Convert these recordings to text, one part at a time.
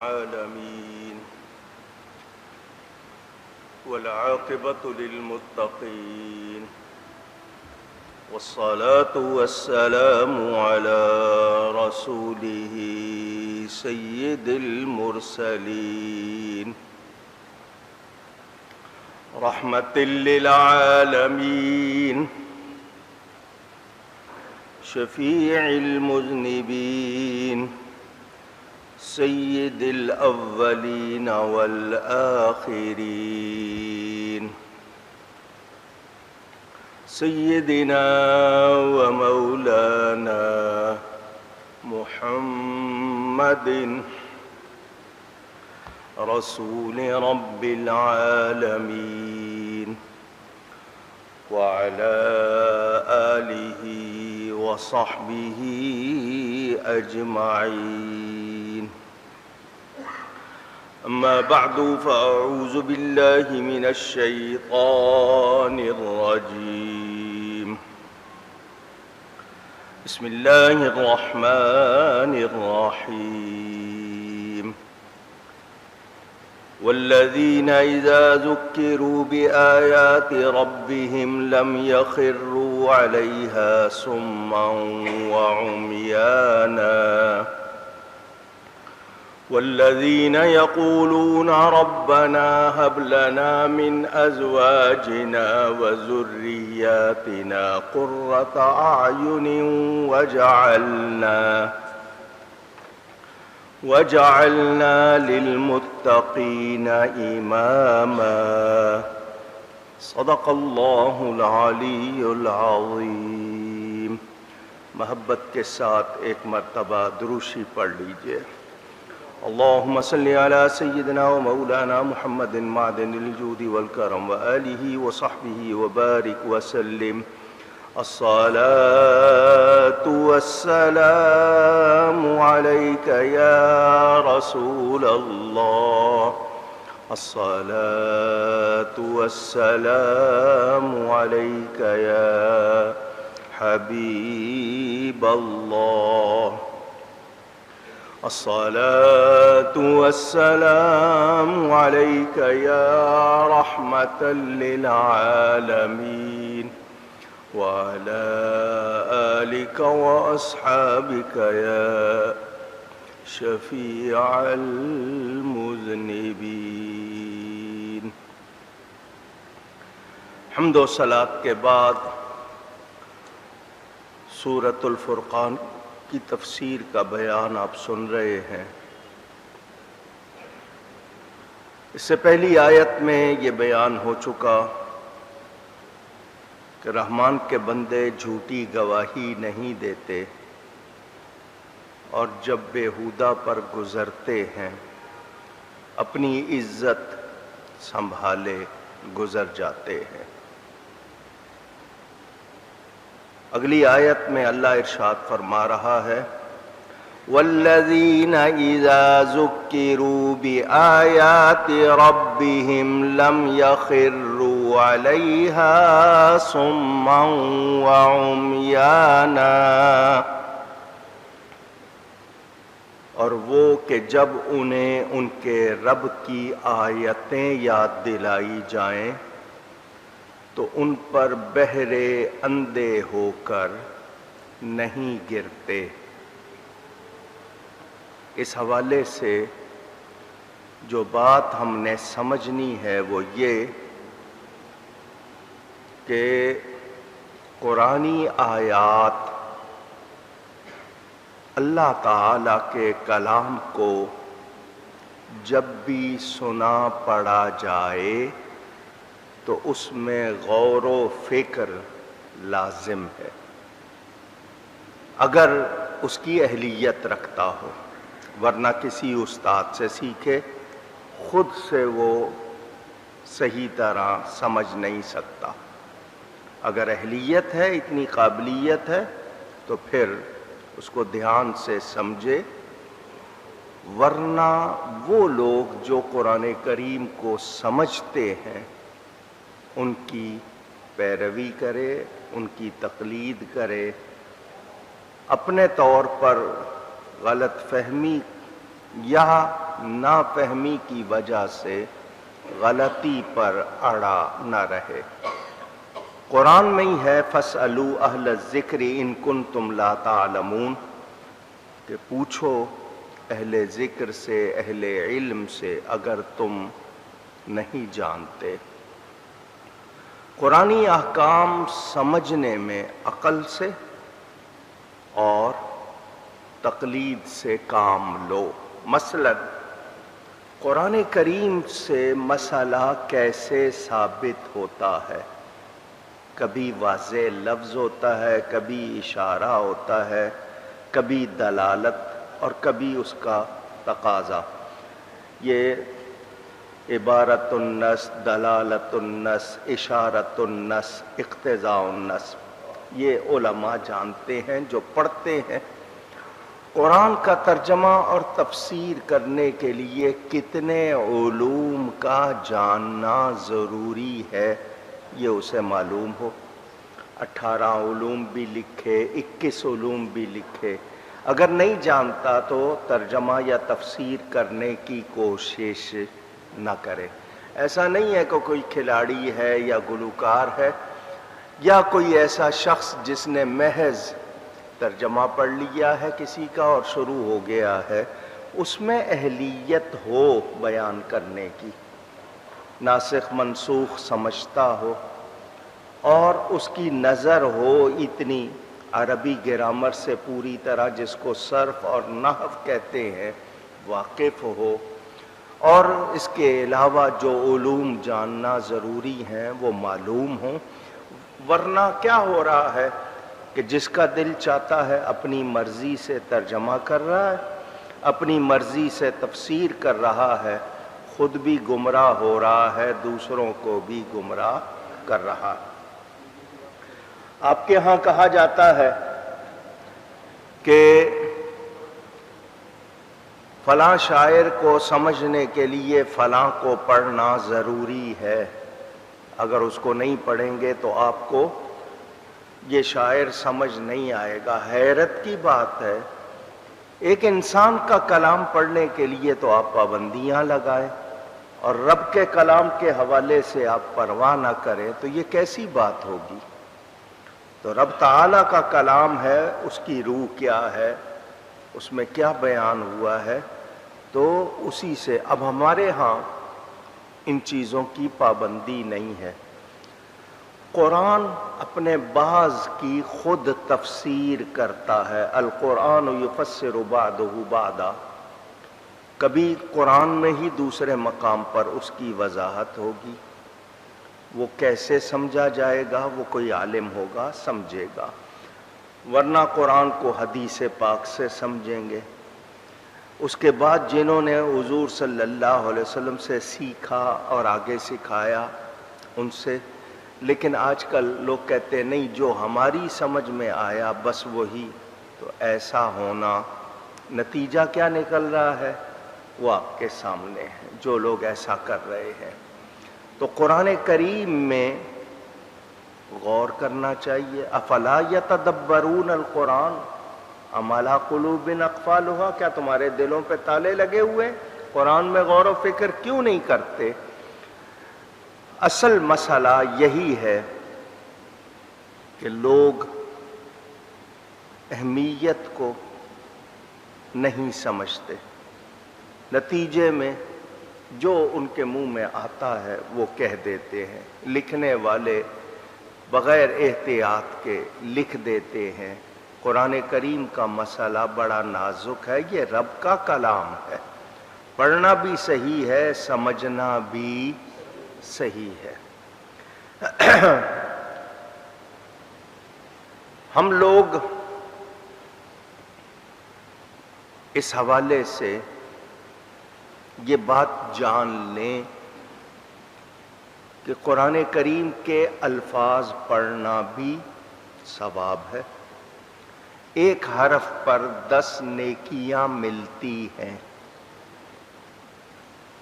العالمين والعاقبة للمتقين والصلاة والسلام على رسوله سيد المرسلين رحمة للعالمين شفيع المذنبين سيد الأولين والآخرين سيدنا ومولانا محمد رسول رب العالمين وعلى آله وصحبه أجمعين. أما بعد فأعوذ بالله من الشيطان الرجيم. بسم الله الرحمن الرحيم. والذين إذا ذكروا بآيات ربهم لم يخروا عليها صما وعميانا والذين يقولون ربنا هب لنا من أزواجنا وذرياتنا قرة أعين وجعلنا للمتقين إماما. صدق اللہ العلی العظیم. محبت کے ساتھ ایک مرتبہ دروشی پڑھ لیجئے. اللہم صلی علی سیدنا و مولانا محمد معدن الجود والکرم وآلہ وصحبہ وبارک وسلم. الصلاة والسلام عليك يا رسول الله. الصلاة والسلام عليك يا حبيب الله. الصلاة والسلام عليك يا رحمة للعالمين وعلى آلك وأصحابك يا شفيع المذنبين. حمد و صلاۃ کے بعد سورۃ الفرقان کی تفسیر کا بیان آپ سن رہے ہیں. اس سے پہلی آیت میں یہ بیان ہو چکا کہ رحمان کے بندے جھوٹی گواہی نہیں دیتے اور جب بیہودہ پر گزرتے ہیں اپنی عزت سنبھالے گزر جاتے ہیں. اگلی آیت میں اللہ ارشاد فرما رہا ہے والذین اذا ذکروا بآیات ربهم لم یخروا علیہا صما وعمیانا. اور وہ کہ جب انہیں ان کے رب کی آیتیں یاد دلائی جائیں تو ان پر بہرے اندھے ہو کر نہیں گرتے. اس حوالے سے جو بات ہم نے سمجھنی ہے وہ یہ کہ قرآنی آیات اللہ تعالیٰ کے کلام کو جب بھی سنا پڑھا جائے تو اس میں غور و فکر لازم ہے اگر اس کی اہلیت رکھتا ہو، ورنہ کسی استاد سے سیکھے خود سے وہ صحیح طرح سمجھ نہیں سکتا. اگر اہلیت ہے، اتنی قابلیت ہے تو پھر اس کو دھیان سے سمجھے، ورنہ وہ لوگ جو قرآن کریم کو سمجھتے ہیں ان کی پیروی کرے، ان کی تقلید کرے، اپنے طور پر غلط فہمی یا نافہمی کی وجہ سے غلطی پر اڑا نہ رہے۔ قرآن میں ہی ہے فَاسْأَلُوا أَهْلَ الذِّكْرِ إِن كُنتُمْ لَا تَعْلَمُونَ کہ پوچھو اہل ذکر سے، اہل علم سے اگر تم نہیں جانتے۔ قرآنی احکام سمجھنے میں عقل سے اور تقلید سے کام لو۔ مثلا قرآن کریم سے مسئلہ کیسے ثابت ہوتا ہے؟ کبھی واضح لفظ ہوتا ہے، کبھی اشارہ ہوتا ہے، کبھی دلالت اور کبھی اس کا تقاضا۔ یہ عبارت النص، دلالت النص، اشارت النص، اقتضاء النص، یہ علماء جانتے ہیں جو پڑھتے ہیں۔ قرآن کا ترجمہ اور تفسیر کرنے کے لیے کتنے علوم کا جاننا ضروری ہے یہ اسے معلوم ہو۔ 18 علوم بھی لکھے، 21 علوم بھی لکھے، اگر نہیں جانتا تو ترجمہ یا تفسیر کرنے کی کوشش نہ کرے۔ ایسا نہیں ہے کہ کوئی کھلاڑی ہے یا گلوکار ہے یا کوئی ایسا شخص جس نے محض ترجمہ پڑھ لیا ہے کسی کا اور شروع ہو گیا ہے، اس میں اہلیت ہو بیان کرنے کی، ناسخ منسوخ سمجھتا ہو اور اس کی نظر ہو اتنی عربی گرامر سے پوری طرح، جس کو صرف اور نحو کہتے ہیں، واقف ہو، اور اس کے علاوہ جو علوم جاننا ضروری ہیں وہ معلوم ہوں۔ ورنہ کیا ہو رہا ہے کہ جس کا دل چاہتا ہے اپنی مرضی سے ترجمہ کر رہا ہے، اپنی مرضی سے تفسیر کر رہا ہے، خود بھی گمراہ ہو رہا ہے، دوسروں کو بھی گمراہ کر رہا ہے۔ آپ کے ہاں کہا جاتا ہے کہ فلاں شاعر کو سمجھنے کے لیے فلاں کو پڑھنا ضروری ہے، اگر اس کو نہیں پڑھیں گے تو آپ کو یہ شاعر سمجھ نہیں آئے گا۔ حیرت کی بات ہے، ایک انسان کا کلام پڑھنے کے لیے تو آپ پابندیاں لگائیں اور رب کے کلام کے حوالے سے آپ پرواہ نہ کریں تو یہ کیسی بات ہوگی؟ تو رب تعالیٰ کا کلام ہے، اس کی روح کیا ہے، اس میں کیا بیان ہوا ہے، تو اسی سے۔ اب ہمارے ہاں ان چیزوں کی پابندی نہیں ہے۔ قرآن اپنے بعض کی خود تفسیر کرتا ہے، القرآن یفسر بعضہ بعضا، کبھی قرآن میں ہی دوسرے مقام پر اس کی وضاحت ہوگی۔ وہ کیسے سمجھا جائے گا وہ کوئی عالم ہوگا سمجھے گا، ورنہ قرآن کو حدیث پاک سے سمجھیں گے۔ اس کے بعد جنہوں نے حضور صلی اللہ علیہ وسلم سے سیکھا اور آگے سکھایا ان سے۔ لیکن آج کل لوگ کہتے ہیں نہیں، جو ہماری سمجھ میں آیا بس وہی، تو ایسا ہونا نتیجہ کیا نکل رہا ہے وہ آپ کے سامنے ہے، جو لوگ ایسا کر رہے ہیں۔ تو قرآن کریم میں غور کرنا چاہیے۔ افلا یتدبرون القرآن ام علی قلوب اقفالها، کیا تمہارے دلوں پہ تالے لگے ہوئے؟ قرآن میں غور و فکر کیوں نہیں کرتے؟ اصل مسئلہ یہی ہے کہ لوگ اہمیت کو نہیں سمجھتے، نتیجے میں جو ان کے منہ میں آتا ہے وہ کہہ دیتے ہیں۔ لکھنے والے بغیر احتیاط کے لکھ دیتے ہیں۔ قرآن کریم کا مسئلہ بڑا نازک ہے، یہ رب کا کلام ہے، پڑھنا بھی صحیح ہے، سمجھنا بھی صحیح ہے۔ ہم لوگ اس حوالے سے یہ بات جان لیں کہ قرآن کریم کے الفاظ پڑھنا بھی ثواب ہے۔ ایک حرف پر 10 نیکیاں ملتی ہیں۔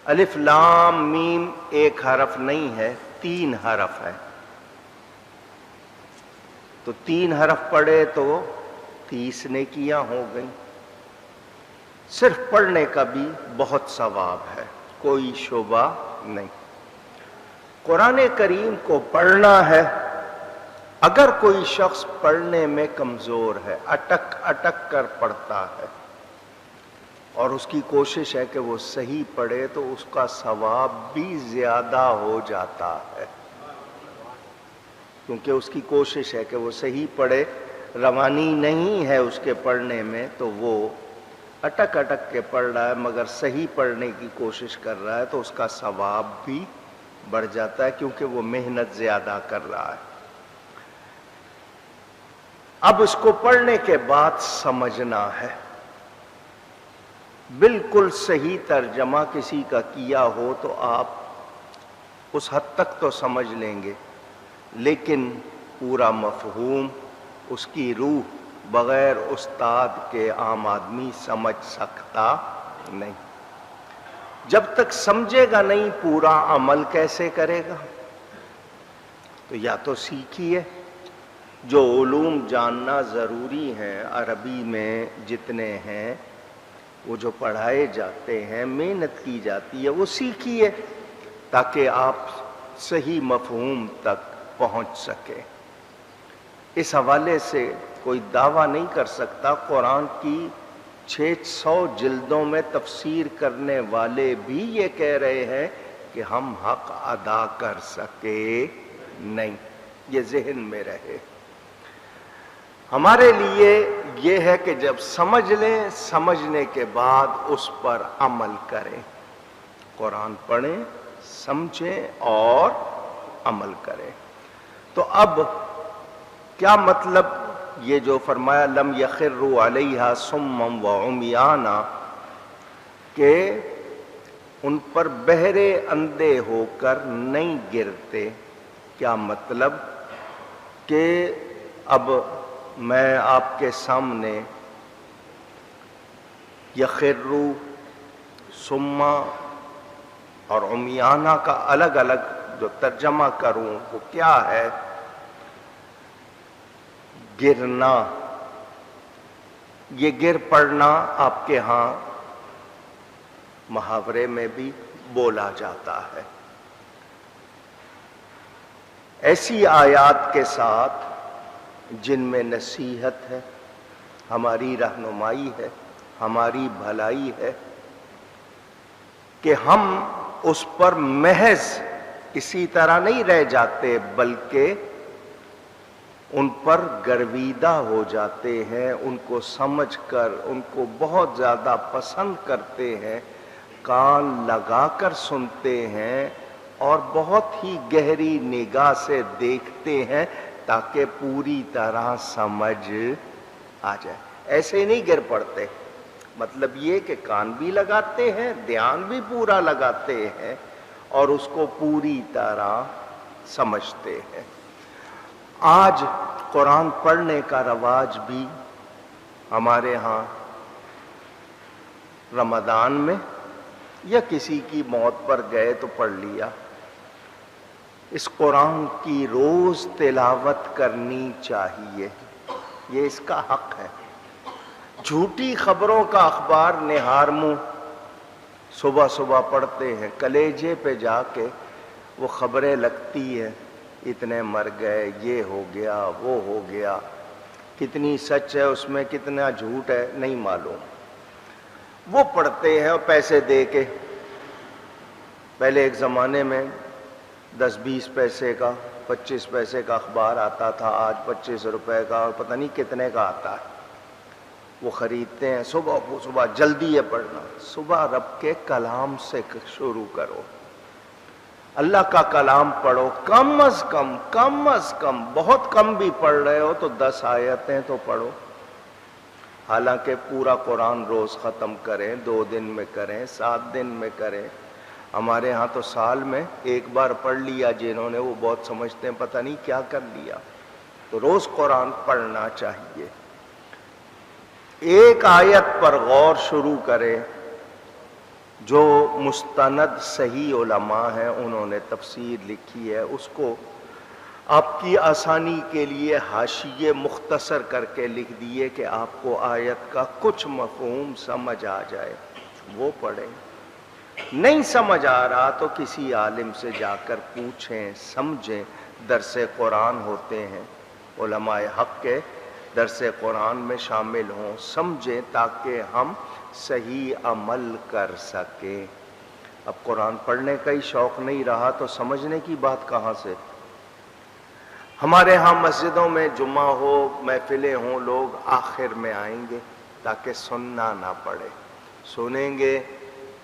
الف لام میم ایک حرف نہیں ہے، 3 حرف ہے، تو 3 حرف پڑھے تو 30 نیکیاں ہو گئیں۔ صرف پڑھنے کا بھی بہت ثواب ہے، کوئی شبہ نہیں۔ قرآن کریم کو پڑھنا ہے۔ اگر کوئی شخص پڑھنے میں کمزور ہے، اٹک اٹک کر پڑھتا ہے اور اس کی کوشش ہے کہ وہ صحیح پڑھے، تو اس کا ثواب بھی زیادہ ہو جاتا ہے، کیونکہ اس کی کوشش ہے کہ وہ صحیح پڑھے، روانی نہیں ہے اس کے پڑھنے میں، تو وہ اٹک اٹک کے پڑھ رہا ہے مگر صحیح پڑھنے کی کوشش کر رہا ہے، تو اس کا ثواب بھی بڑھ جاتا ہے، کیونکہ وہ محنت زیادہ کر رہا ہے۔ اب اس کو پڑھنے کے بعد سمجھنا ہے۔ بالکل صحیح ترجمہ کسی کا کیا ہو تو آپ اس حد تک تو سمجھ لیں گے، لیکن پورا مفہوم، اس کی روح بغیر استاد کے عام آدمی سمجھ سکتا نہیں۔ جب تک سمجھے گا نہیں پورا عمل کیسے کرے گا؟ تو یا تو سیکھیے، جو علوم جاننا ضروری ہیں عربی میں جتنے ہیں، وہ جو پڑھائے جاتے ہیں، محنت کی جاتی ہے، وہ سیکھیے تاکہ آپ صحیح مفہوم تک پہنچ سکیں۔ اس حوالے سے کوئی دعویٰ نہیں کر سکتا۔ قرآن کی 600 جلدوں میں تفسیر کرنے والے بھی یہ کہہ رہے ہیں کہ ہم حق ادا کر سکے نہیں، یہ ذہن میں رہے۔ ہمارے لیے یہ ہے کہ جب سمجھ لیں، سمجھنے کے بعد اس پر عمل کریں، قرآن پڑھیں، سمجھیں اور عمل کریں۔ تو اب کیا مطلب یہ جو فرمایا لم یخروا علیہا صما وعمیانا، کہ ان پر بہرے اندھے ہو کر نہیں گرتے؟ کیا مطلب؟ کہ اب میں آپ کے سامنے یخروا، صما اور عمیانا کا الگ الگ جو ترجمہ کروں وہ کیا ہے؟ گرنا، یہ گر پڑنا آپ کے ہاں محاورے میں بھی بولا جاتا ہے۔ ایسی آیات کے ساتھ جن میں نصیحت ہے، ہماری رہنمائی ہے، ہماری بھلائی ہے، کہ ہم اس پر محض اسی طرح نہیں رہ جاتے، بلکہ ان پر گرویدہ ہو جاتے ہیں، ان کو سمجھ کر ان کو بہت زیادہ پسند کرتے ہیں، کان لگا کر سنتے ہیں اور بہت ہی گہری نگاہ سے دیکھتے ہیں تاکہ پوری طرح سمجھ آ جائے۔ ایسے نہیں گر پڑتے، مطلب یہ کہ کان بھی لگاتے ہیں، دھیان بھی پورا لگاتے ہیں اور اس کو پوری طرح سمجھتے ہیں۔ آج قرآن پڑھنے کا رواج بھی ہمارے ہاں رمضان میں یا کسی کی موت پر گئے تو پڑھ لیا۔ اس قرآن کی روز تلاوت کرنی چاہیے، یہ اس کا حق ہے۔ جھوٹی خبروں کا اخبار نہار منہ صبح صبح پڑھتے ہیں، کلیجے پہ جا کے وہ خبریں لگتی ہیں، اتنے مر گئے، یہ ہو گیا، وہ ہو گیا، کتنی سچ ہے اس میں، کتنا جھوٹ ہے نہیں معلوم، وہ پڑھتے ہیں اور پیسے دے کے۔ پہلے ایک زمانے میں 10-20 پیسے کا، 25 پیسے کا اخبار آتا تھا، آج 25 روپے کا اور پتہ نہیں کتنے کا آتا ہے، وہ خریدتے ہیں۔ صبح صبح جلدی ہے پڑھنا، صبح رب کے کلام سے شروع کرو، اللہ کا کلام پڑھو، کم از کم بہت کم بھی پڑھ رہے ہو تو 10 آیتیں تو پڑھو، حالانکہ پورا قرآن روز ختم کریں، 2 دن میں کریں، 7 دن میں کریں۔ ہمارے ہاں تو سال میں ایک بار پڑھ لیا جنہوں نے، وہ بہت سمجھتے ہیں پتہ نہیں کیا کر لیا۔ تو روز قرآن پڑھنا چاہیے، ایک آیت پر غور شروع کریں۔ جو مستند صحیح علماء ہیں انہوں نے تفسیر لکھی ہے، اس کو آپ کی آسانی کے لیے حاشیے مختصر کر کے لکھ دیے کہ آپ کو آیت کا کچھ مفہوم سمجھ آ جائے، وہ پڑھیں۔ نہیں سمجھ آ رہا تو کسی عالم سے جا کر پوچھیں، سمجھیں۔ درس قرآن ہوتے ہیں، علماء حق کے درس قرآن میں شامل ہوں، سمجھیں تاکہ ہم صحیح عمل کر سکیں۔ اب قرآن پڑھنے کا ہی شوق نہیں رہا تو سمجھنے کی بات کہاں سے؟ ہمارے ہاں مسجدوں میں جمعہ ہو، محفلیں ہوں، لوگ آخر میں آئیں گے تاکہ سننا نہ پڑے، سنیں گے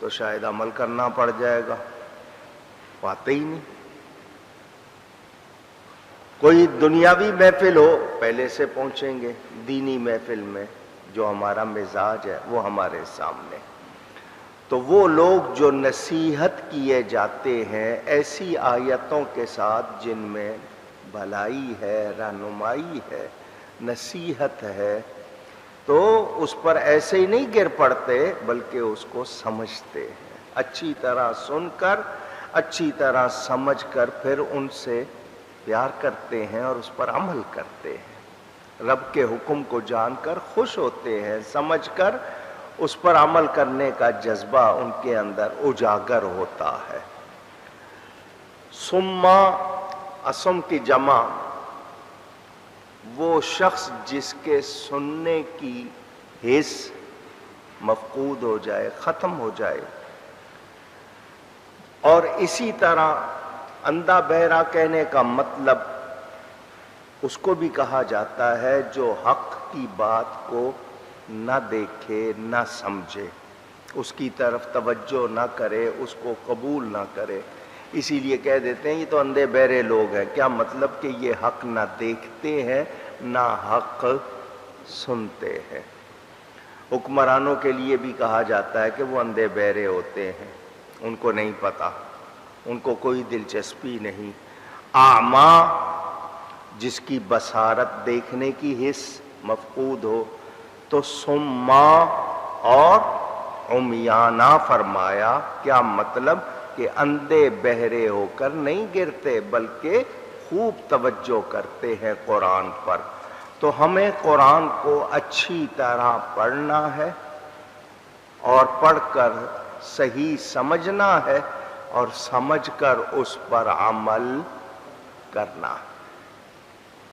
تو شاید عمل کرنا پڑ جائے گا، پاتے ہی نہیں۔ کوئی دنیاوی محفل ہو پہلے سے پہنچیں گے، دینی محفل میں جو ہمارا مزاج ہے وہ ہمارے سامنے۔ تو وہ لوگ جو نصیحت کیے جاتے ہیں ایسی آیتوں کے ساتھ جن میں بھلائی ہے، رہنمائی ہے، نصیحت ہے، تو اس پر ایسے ہی نہیں گر پڑتے بلکہ اس کو سمجھتے ہیں، اچھی طرح سن کر، اچھی طرح سمجھ کر پھر ان سے پیار کرتے ہیں اور اس پر عمل کرتے ہیں، رب کے حکم کو جان کر خوش ہوتے ہیں، سمجھ کر اس پر عمل کرنے کا جذبہ ان کے اندر اجاگر ہوتا ہے۔ سما اسم کی جمع وہ شخص جس کے سننے کی حس مفقود ہو جائے، ختم ہو جائے، اور اسی طرح اندھا بہرا کہنے کا مطلب اس کو بھی کہا جاتا ہے جو حق کی بات کو نہ دیکھے، نہ سمجھے، اس کی طرف توجہ نہ کرے، اس کو قبول نہ کرے۔ اسی لیے کہہ دیتے ہیں یہ تو اندھے بہرے لوگ ہیں۔ کیا مطلب کہ یہ حق نہ دیکھتے ہیں نہ حق سنتے ہیں۔ حکمرانوں کے لیے بھی کہا جاتا ہے کہ وہ اندھے بہرے ہوتے ہیں، ان کو نہیں پتا، ان کو کوئی دلچسپی نہیں۔ اعمیٰ جس کی بصارت دیکھنے کی حس مفقود ہو، تو سما اور عمیانہ فرمایا۔ کیا مطلب کہ اندھے بہرے ہو کر نہیں گرتے بلکہ خوب توجہ کرتے ہیں قرآن پر۔ تو ہمیں قرآن کو اچھی طرح پڑھنا ہے اور پڑھ کر صحیح سمجھنا ہے اور سمجھ کر اس پر عمل کرنا ہے۔